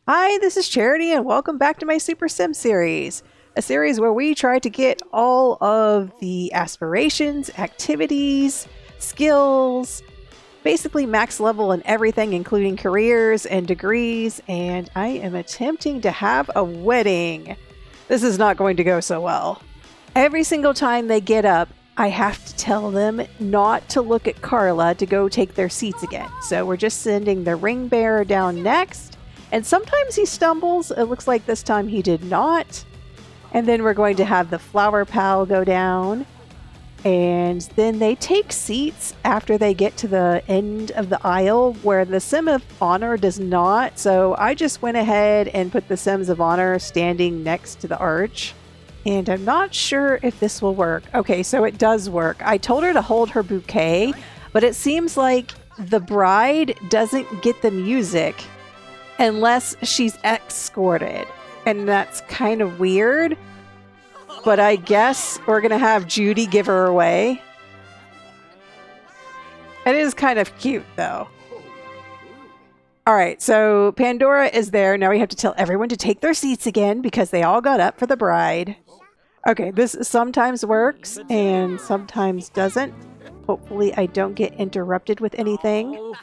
Hi, this is Charity, and welcome back to my Super Sim series. A series where we try to get all of the aspirations, activities, skills, basically max level in everything, including careers and degrees, and I am attempting to have a wedding. This is not going to go so well. Every single time they get up, I have to tell them not to look at Carla to go take their seats again. So we're just sending the ring bearer down next. And sometimes he stumbles. It looks like this time he did not. And then we're going to have the flower pal go down. And then they take seats after they get to the end of the aisle where the Sim of Honor does not. So I just went ahead and put the Sims of Honor standing next to the arch. And I'm not sure if this will work. Okay, so it does work. I told her to hold her bouquet, but it seems like the bride doesn't get the music unless she's escorted. And that's kind of weird. But I guess we're going to have Judy give her away. It is kind of cute, though. All right, so Pandora is there. Now we have to tell everyone to take their seats again because they all got up for the bride. Okay, this sometimes works and sometimes doesn't. Hopefully I don't get interrupted with anything.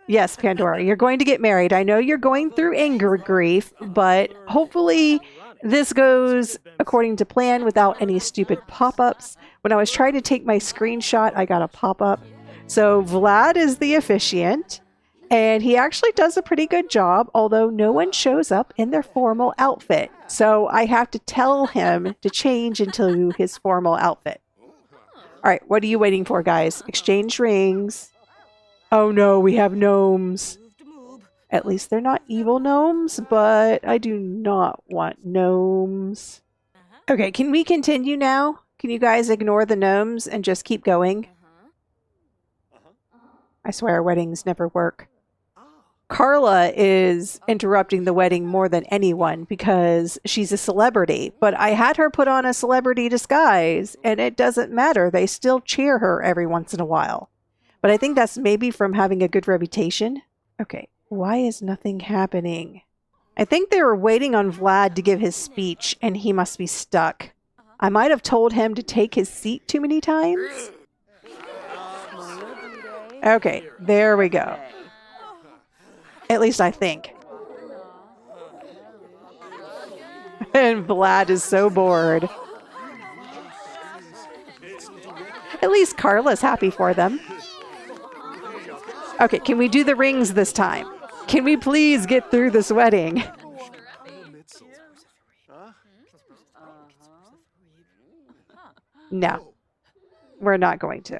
Yes, Pandora, you're going to get married. I know you're going through anger grief, but hopefully this goes according to plan without any stupid pop-ups. When I was trying to take my screenshot, I got a pop-up. So Vlad is the officiant, and he actually does a pretty good job, although no one shows up in their formal outfit. So I have to tell him to change into his formal outfit. All right, what are you waiting for, guys? Exchange rings. Oh no, we have gnomes. At least they're not evil gnomes, but I do not want gnomes. Okay, can we continue now? Can you guys ignore the gnomes and just keep going? I swear weddings never work. Carla is interrupting the wedding more than anyone because she's a celebrity, but I had her put on a celebrity disguise and it doesn't matter. They still cheer her every once in a while. But I think that's maybe from having a good reputation. Okay, why is nothing happening? I think they were waiting on Vlad to give his speech, and he must be stuck. I might have told him to take his seat too many times. Okay, there we go. At least I think. And Vlad is so bored. At least Carla's happy for them. Okay, can we do the rings this time? Can we please get through this wedding? No, we're not going to.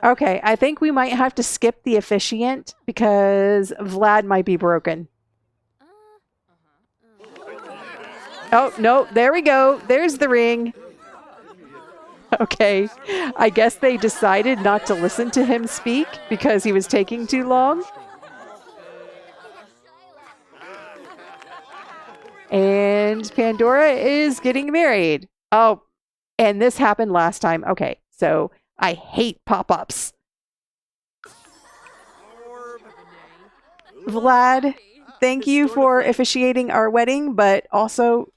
Okay, I think we might have to skip the officiant because Vlad might be broken. Oh, no, there we go. There's the ring. Okay, I guess they decided not to listen to him speak because he was taking too long. And Pandora is getting married. Oh, and this happened last time. Okay, so I hate pop-ups. Vlad, thank you for officiating our wedding, but also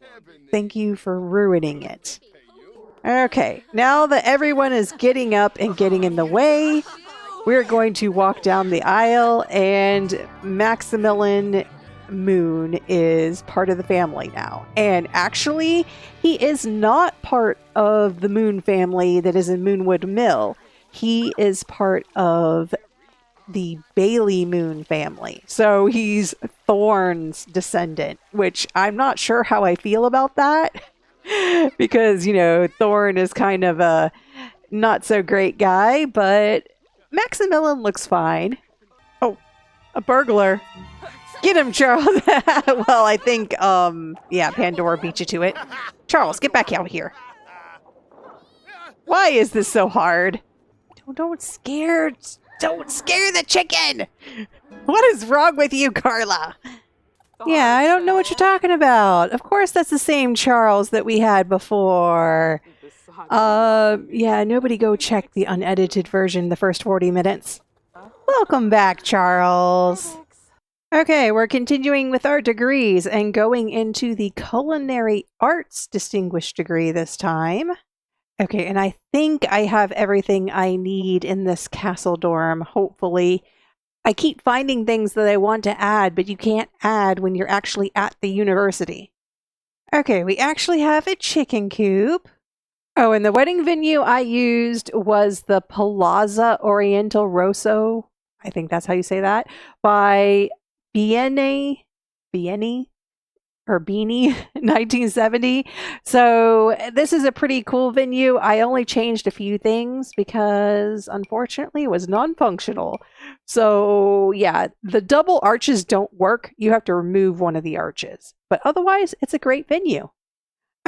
thank you for ruining it. Okay, now that everyone is getting up and getting in the way, we're going to walk down the aisle, and Maximilian Moon is part of the family now. And actually, he is not part of the Moon family that is in Moonwood Mill. He is part of the Bailey Moon family. So he's Thorn's descendant, which I'm not sure how I feel about that. Because, you know, Thorn is kind of a not so great guy, but Maximilian looks fine. Oh, a burglar. Get him, Charles. Well, I think, yeah, Pandora beat you to it. Charles, get back out here. Why is this so hard? Don't scare the chicken. What is wrong with you, Carla? Yeah, I don't know what you're talking about. Of course, that's the same Charles that we had before. Yeah, nobody go check the unedited version the first 40 minutes. Welcome back, Charles. Okay, we're continuing with our degrees and going into the culinary arts distinguished degree this time. Okay, and I think I have everything I need in this castle dorm, hopefully. I keep finding things that I want to add, but you can't add when you're actually at the university. Okay, we actually have a chicken coop. Oh, and the wedding venue I used was the Palazza Oriental Rosso. I think that's how you say that. By Bienne or Beanie 1970. So this is a pretty cool venue. I only changed a few things because unfortunately it was non-functional. So yeah, the double arches don't work. You have to remove one of the arches. But otherwise, it's a great venue.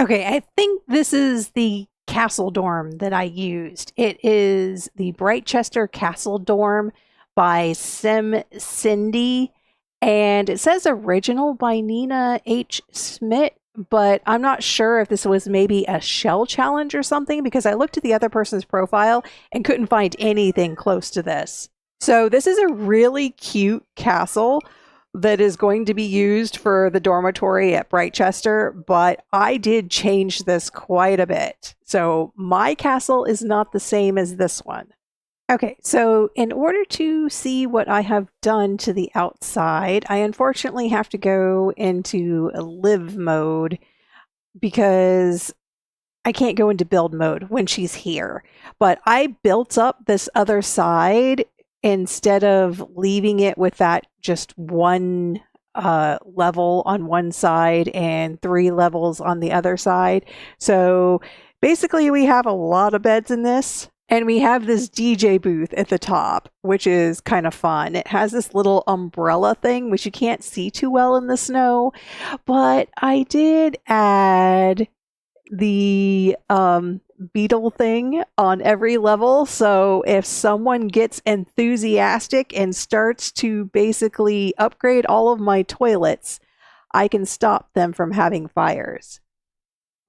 Okay, I think this is the castle dorm that I used. It is the Brightchester Castle Dorm by Sim Cindy, and it says original by Nina H. Smith, but I'm not sure if this was maybe a shell challenge or something because I looked at the other person's profile and couldn't find anything close to this. So this is a really cute castle that is going to be used for the dormitory at Brightchester, but I did change this quite a bit. So my castle is not the same as this one. Okay, so in order to see what I have done to the outside, I unfortunately have to go into live mode because I can't go into build mode when she's here. But I built up this other side instead of leaving it with that just one level on one side and 3 levels on the other side. So basically, we have a lot of beds in this. And we have this DJ booth at the top, which is kind of fun. It has this little umbrella thing, which you can't see too well in the snow. But I did add the beetle thing on every level. So if someone gets enthusiastic and starts to basically upgrade all of my toilets, I can stop them from having fires.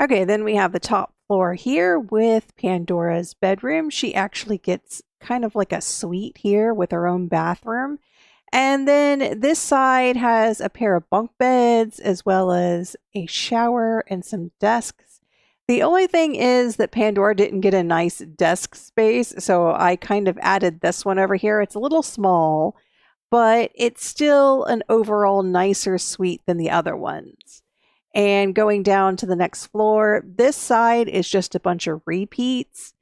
Okay, then we have the top floor here with Pandora's bedroom. She actually gets kind of like a suite here with her own bathroom. And then this side has a pair of bunk beds as well as a shower and some desks. The only thing is that Pandora didn't get a nice desk space, so I kind of added this one over here. It's a little small, but it's still an overall nicer suite than the other ones. And going down to the next floor, this side is just a bunch of repeats.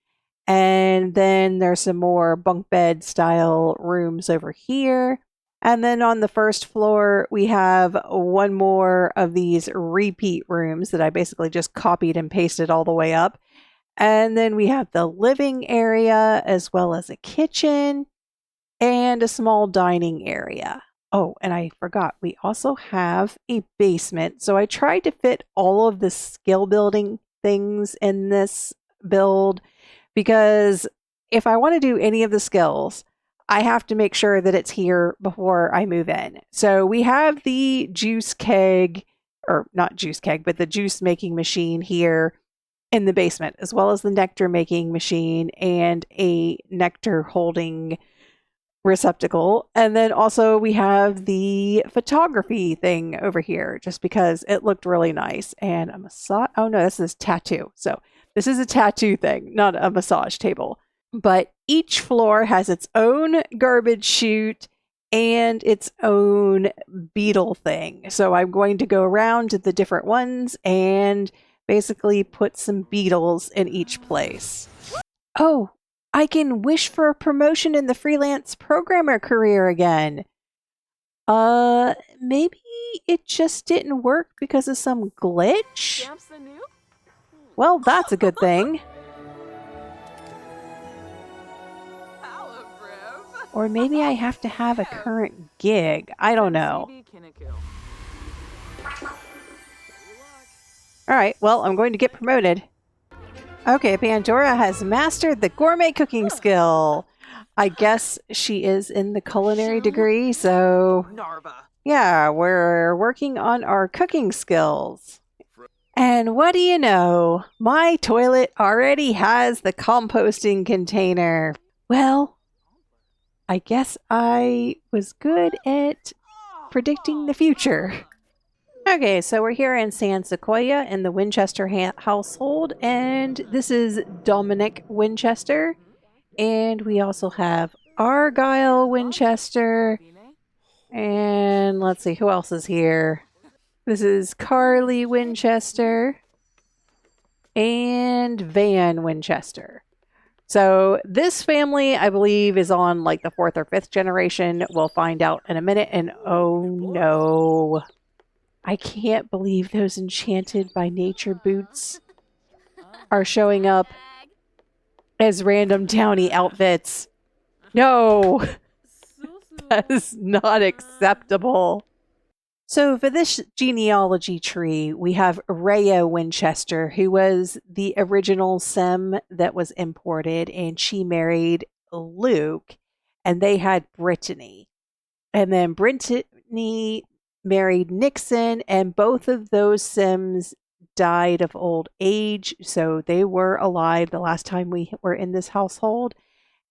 And then there's some more bunk bed style rooms over here. And then on the first floor, we have one more of these repeat rooms that I basically just copied and pasted all the way up. And then we have the living area as well as a kitchen and a small dining area. Oh, and I forgot, we also have a basement. So I tried to fit all of the skill building things in this build because if I want to do any of the skills, I have to make sure that it's here before I move in. So we have the juice keg, or not juice keg, but the juice making machine here in the basement, as well as the nectar making machine and a nectar holding receptacle. And then also we have the photography thing over here just because it looked really nice. And a massage, oh no, this is tattoo. So this is a tattoo thing, not a massage table. But each floor has its own garbage chute and its own beetle thing. So I'm going to go around to the different ones and basically put some beetles in each place. Oh, I can wish for a promotion in the freelance programmer career again. Maybe it just didn't work because of some glitch? Well, that's a good thing. Or maybe I have to have a current gig. I don't know. Alright, well, I'm going to get promoted. Okay, Pandora has mastered the gourmet cooking skill. I guess she is in the culinary degree, so yeah, we're working on our cooking skills. And what do you know? My toilet already has the composting container. Well, I guess I was good at predicting the future. Okay, so we're here in San Sequoia in the Winchester household, and this is Dominic Winchester. And we also have Argyle Winchester. And let's see, who else is here? This is Carly Winchester and Van Winchester. So this family, I believe, is on like the 4th or 5th generation. We'll find out in a minute. And oh no, I can't believe those Enchanted by Nature boots are showing up as random townie outfits. No, that is not acceptable. So for this genealogy tree, we have Rhea Winchester, who was the original Sim that was imported, and she married Luke, and they had Brittany. And then Brittany married Nixon, and both of those Sims died of old age, so they were alive the last time we were in this household.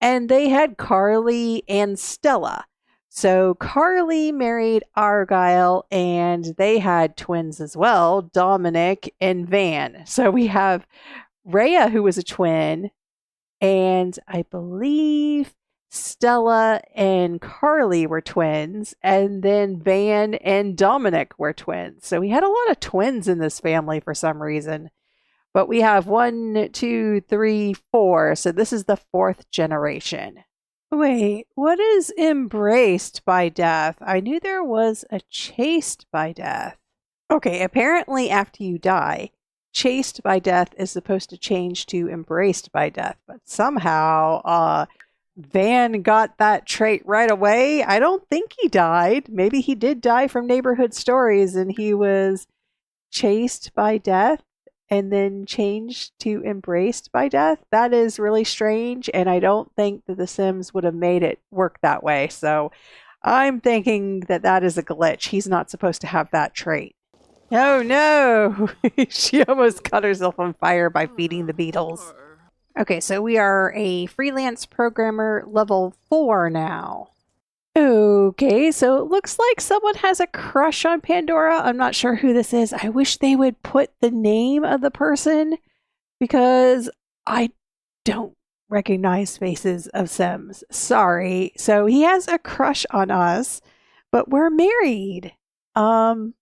And they had Carly and Stella. So Carly married Argyle, and they had twins as well, Dominic and Van. So we have Rhea, who was a twin, and I believe Stella and Carly were twins, and then Van and Dominic were twins. So we had a lot of twins in this family for some reason. But we have 1, 2, 3, 4. So this is the 4th generation. Wait, what is embraced by death? I knew there was a chased by death. Okay, apparently after you die, chased by death is supposed to change to embraced by death. But somehow, Van got that trait right away. I don't think he died. Maybe he did die from neighborhood stories and he was chased by death and then changed to embraced by death. That is really strange, and I don't think that the Sims would have made it work that way. So I'm thinking that that is a glitch. He's not supposed to have that trait. Oh no! She almost cut herself on fire by feeding the beetles. Okay, so we are a freelance programmer level 4 now. Okay, so it looks like someone has a crush on Pandora. I'm not sure who this is. I wish they would put the name of the person because I don't recognize faces of Sims. Sorry. So he has a crush on us, but we're married. I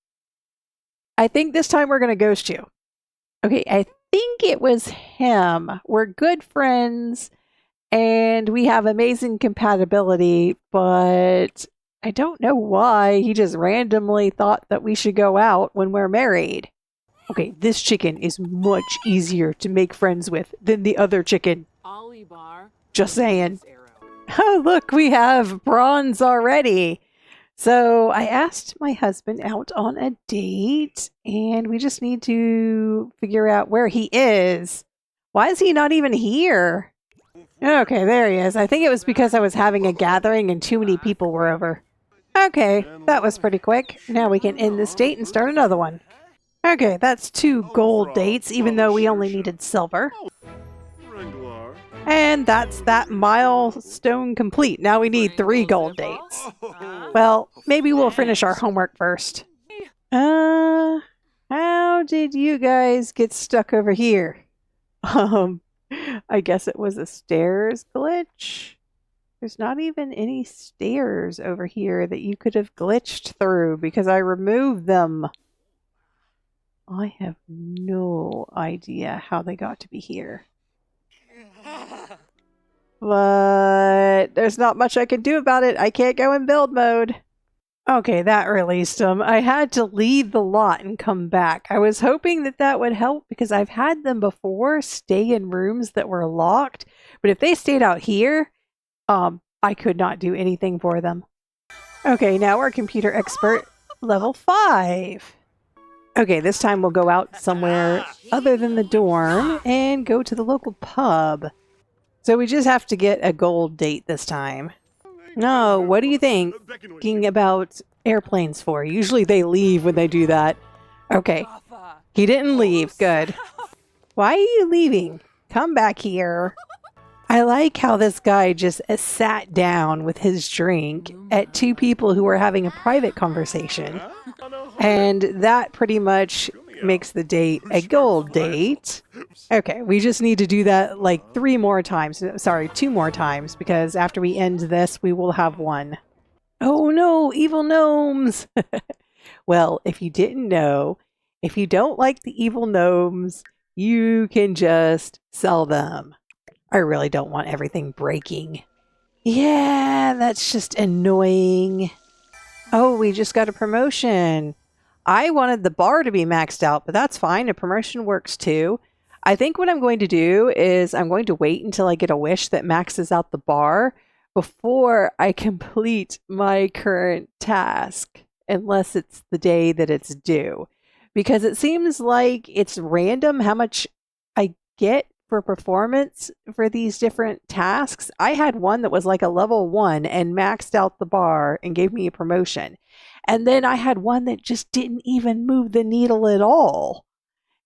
think this time we're going to ghost you. Okay, I think it was him. We're good friends. And we have amazing compatibility, but I don't know why he just randomly thought that we should go out when we're married. Okay, this chicken is much easier to make friends with than the other chicken. Just saying. Oh, look, we have bronze already. So I asked my husband out on a date, and we just need to figure out where he is. Why is he not even here? Okay, there he is. I think it was because I was having a gathering and too many people were over. Okay, that was pretty quick. Now we can end this date and start another one. Okay, that's 2 gold dates, even though we only needed silver. And that's that milestone complete. Now we need 3 gold dates. Well, maybe we'll finish our homework first. How did you guys get stuck over here? I guess it was a stairs glitch. There's not even any stairs over here that you could have glitched through because I removed them. I have no idea how they got to be here. But there's not much I can do about it. I can't go in build mode. Okay, that released them. I had to leave the lot and come back. I was hoping that that would help because I've had them before stay in rooms that were locked. But if they stayed out here, I could not do anything for them. Okay, now we're computer expert level 5. Okay, this time we'll go out somewhere other than the dorm and go to the local pub. So we just have to get a gold date this time. No, what do you think? Thinking about airplanes for? Usually they leave when they do that. Okay. He didn't leave. Good. Why are you leaving? Come back here. I like how this guy just sat down with his drink at two people who were having a private conversation. And that pretty much makes the date a gold date. Okay, we just need to do that like 3 more times. Sorry, 2 more times, because after we end this, we will have one. Oh no, evil gnomes! Well, if you didn't know, if you don't like the evil gnomes, you can just sell them. I really don't want everything breaking. Yeah, that's just annoying. Oh, we just got a promotion. I wanted the bar to be maxed out, but that's fine. A promotion works too. I think what I'm going to do is I'm going to wait until I get a wish that maxes out the bar before I complete my current task, unless it's the day that it's due. Because it seems like it's random how much I get for performance for these different tasks. I had one that was like a level 1 and maxed out the bar and gave me a promotion. And then I had one that just didn't even move the needle at all.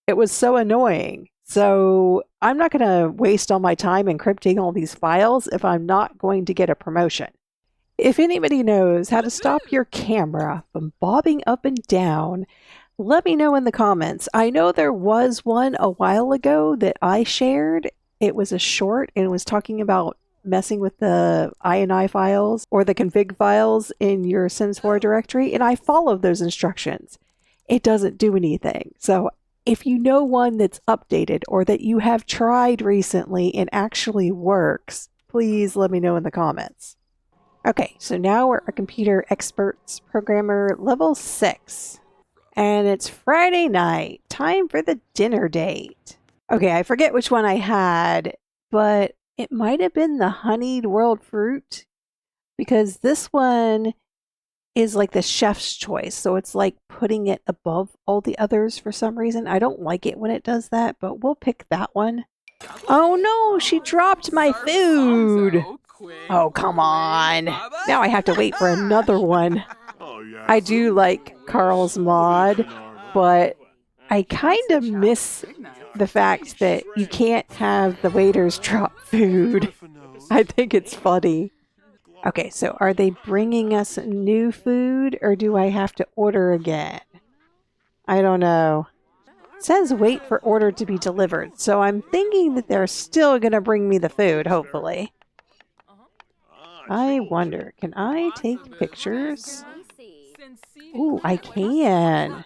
It was so annoying. So I'm not going to waste all my time encrypting all these files if I'm not going to get a promotion. If anybody knows how to stop your camera from bobbing up and down, let me know in the comments. I know there was one a while ago that I shared. It was a short and it was talking about messing with the INI files or the config files in your Sims 4 directory, and I followed those instructions. It doesn't do anything. So if you know one that's updated or that you have tried recently and actually works, please let me know in the comments. Okay, so now we're a computer experts programmer level 6. And it's Friday night. Time for the dinner date. Okay, I forget which one I had, but it might have been the honeyed world fruit, because this one is like the chef's choice. So it's like putting it above all the others for some reason. I don't like it when it does that, but we'll pick that one. Oh no, she dropped my food. Oh, come on. Now I have to wait for another one. I do like Carl's mod, but I kind of miss the fact that you can't have the waiters drop food. I think it's funny. Okay, so are they bringing us new food or do I have to order again? I don't know. It says wait for order to be delivered, so I'm thinking that they're still going to bring me the food, hopefully. I wonder, can I take pictures? Ooh, I can.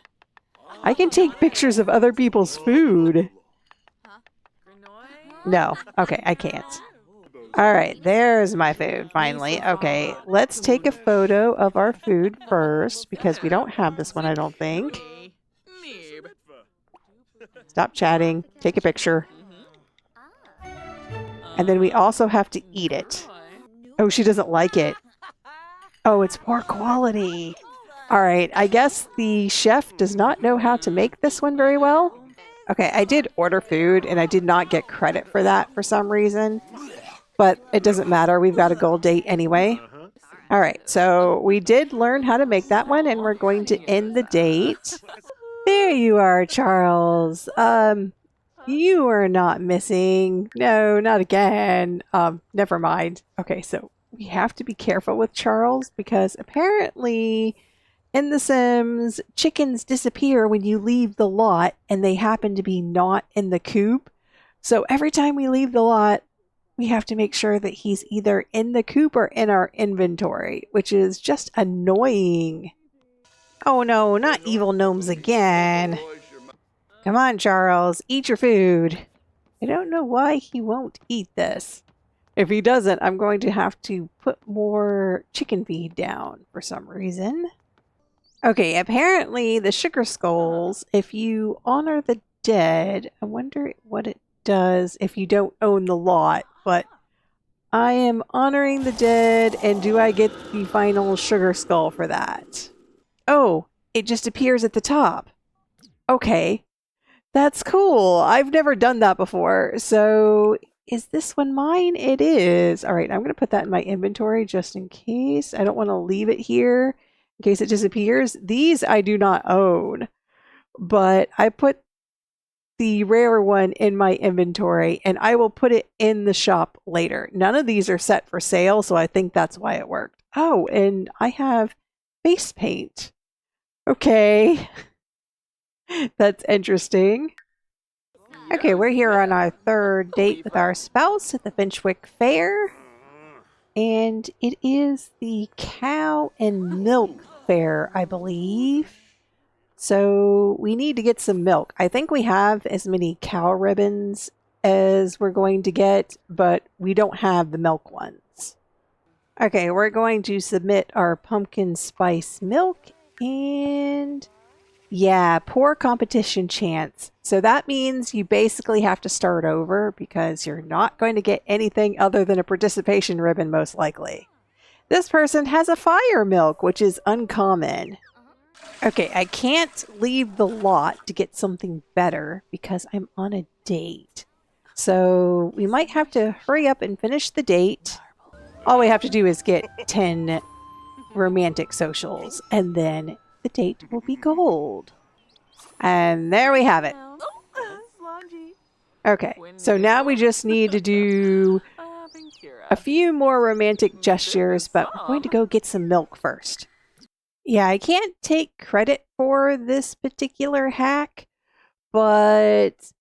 I can take pictures of other people's food. No, okay, I can't. All right, there's my food, finally. Okay, let's take a photo of our food first, because we don't have this one, I don't think. Stop chatting, take a picture. And then we also have to eat it. Oh, she doesn't like it. Oh, it's poor quality. All right, I guess the chef does not know how to make this one very well. Okay, I did order food and I did not get credit for that for some reason, but it doesn't matter. We've got a gold date anyway. All right, so we did learn how to make that one and we're going to end the date. There you are, Charles. You are not missing. No, not again. Never mind. Okay, so we have to be careful with Charles because apparently in The Sims, chickens disappear when you leave the lot and they happen to be not in the coop. So every time we leave the lot, we have to make sure that he's either in the coop or in our inventory, which is just annoying. Oh no, not evil gnomes again. Come on, Charles, eat your food. I don't know why he won't eat this. If he doesn't, I'm going to have to put more chicken feed down for some reason. Okay, apparently the sugar skulls, if you honor the dead, I wonder what it does if you don't own the lot, but I am honoring the dead, and do I get the final sugar skull for that? Oh, it just appears at the top. Okay, that's cool. I've never done that before. So is this one mine? It is. All right, I'm going to put that in my inventory just in case. I don't want to leave it here in case it disappears. These I do not own, but I put the rare one in my inventory and I will put it in the shop later. None of these are set for sale, so I think that's why it worked. Oh, and I have face paint. Okay. That's interesting. Okay, we're here on our third date with our spouse at the Finchwick Fair. And it is the cow and milk fair, I believe. So we need to get some milk. I think we have as many cow ribbons as we're going to get, but we don't have the milk ones. Okay, we're going to submit our pumpkin spice milk and yeah, poor competition chance. So that means you basically have to start over because you're not going to get anything other than a participation ribbon most likely. This person has a fire milk, which is uncommon. Okay, I can't leave the lot to get something better because I'm on a date. So we might have to hurry up and finish the date. All we have to do is get 10 romantic socials and then the date will be gold. And there we have it. Okay, so now we just need to do a few more romantic gestures, but we're going to go get some milk first. Yeah, I can't take credit for this particular hack, but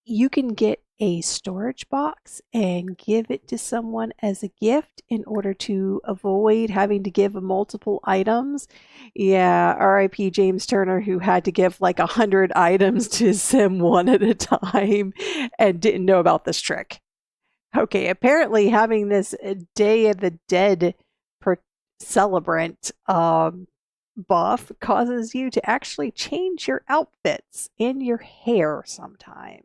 you can get a storage box and give it to someone as a gift in order to avoid having to give multiple items. Yeah, R.I.P. James Turner, who had to give like 100 items to Sim one at a time and didn't know about this trick. Okay, apparently having this Day of the Dead celebrant buff causes you to actually change your outfits and your hair sometimes.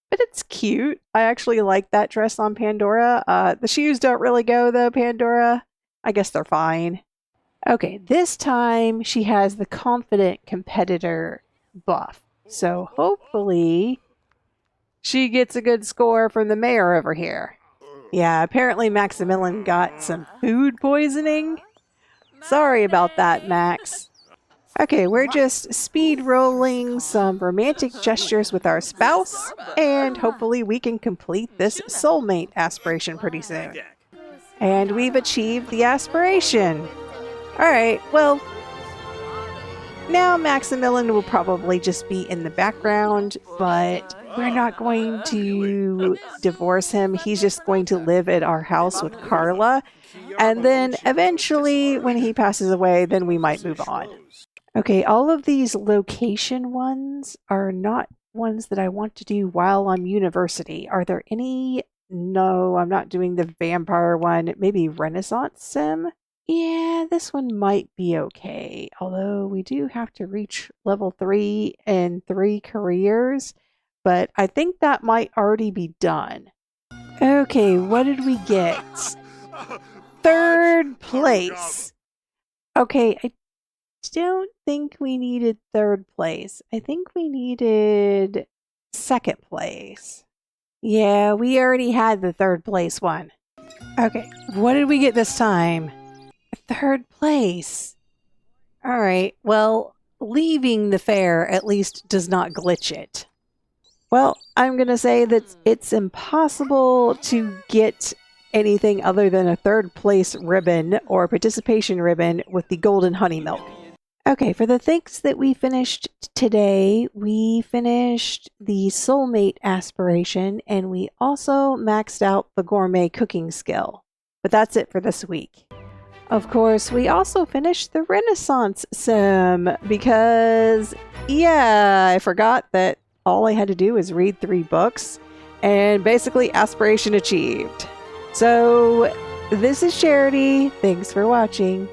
But it's cute. I actually like that dress on Pandora. The shoes don't really go though, Pandora. I guess they're fine. Okay, this time she has the confident competitor buff. So hopefully she gets a good score from the mayor over here. Yeah, apparently Maximilian got some food poisoning. Sorry about that, Max. Okay, we're just speed rolling some romantic gestures with our spouse, and hopefully we can complete this soulmate aspiration pretty soon. And we've achieved the aspiration. Alright, well, now Maximilian will probably just be in the background, but we're not going to divorce him. He's just going to live at our house with Carla. And then eventually, when he passes away, then we might move on. Okay, all of these location ones are not ones that I want to do while I'm university. Are there any? No, I'm not doing the vampire one. Maybe Renaissance Sim? Yeah, this one might be okay. Although we do have to reach level 3 in 3 careers. But I think that might already be done. Okay, what did we get? 3rd place. Okay, I don't think we needed 3rd place. I think we needed 2nd place. Yeah, we already had the 3rd place one. Okay, what did we get this time? 3rd place. Alright, well, leaving the fair at least does not glitch it. Well, I'm going to say that it's impossible to get anything other than a 3rd place ribbon or participation ribbon with the golden honey milk. Okay, for the things that we finished today, we finished the soulmate aspiration and we also maxed out the gourmet cooking skill. But that's it for this week. Of course, we also finished the Renaissance Sim because, yeah, I forgot that all I had to do was read 3 books and basically aspiration achieved. So, this is Charity. Thanks for watching.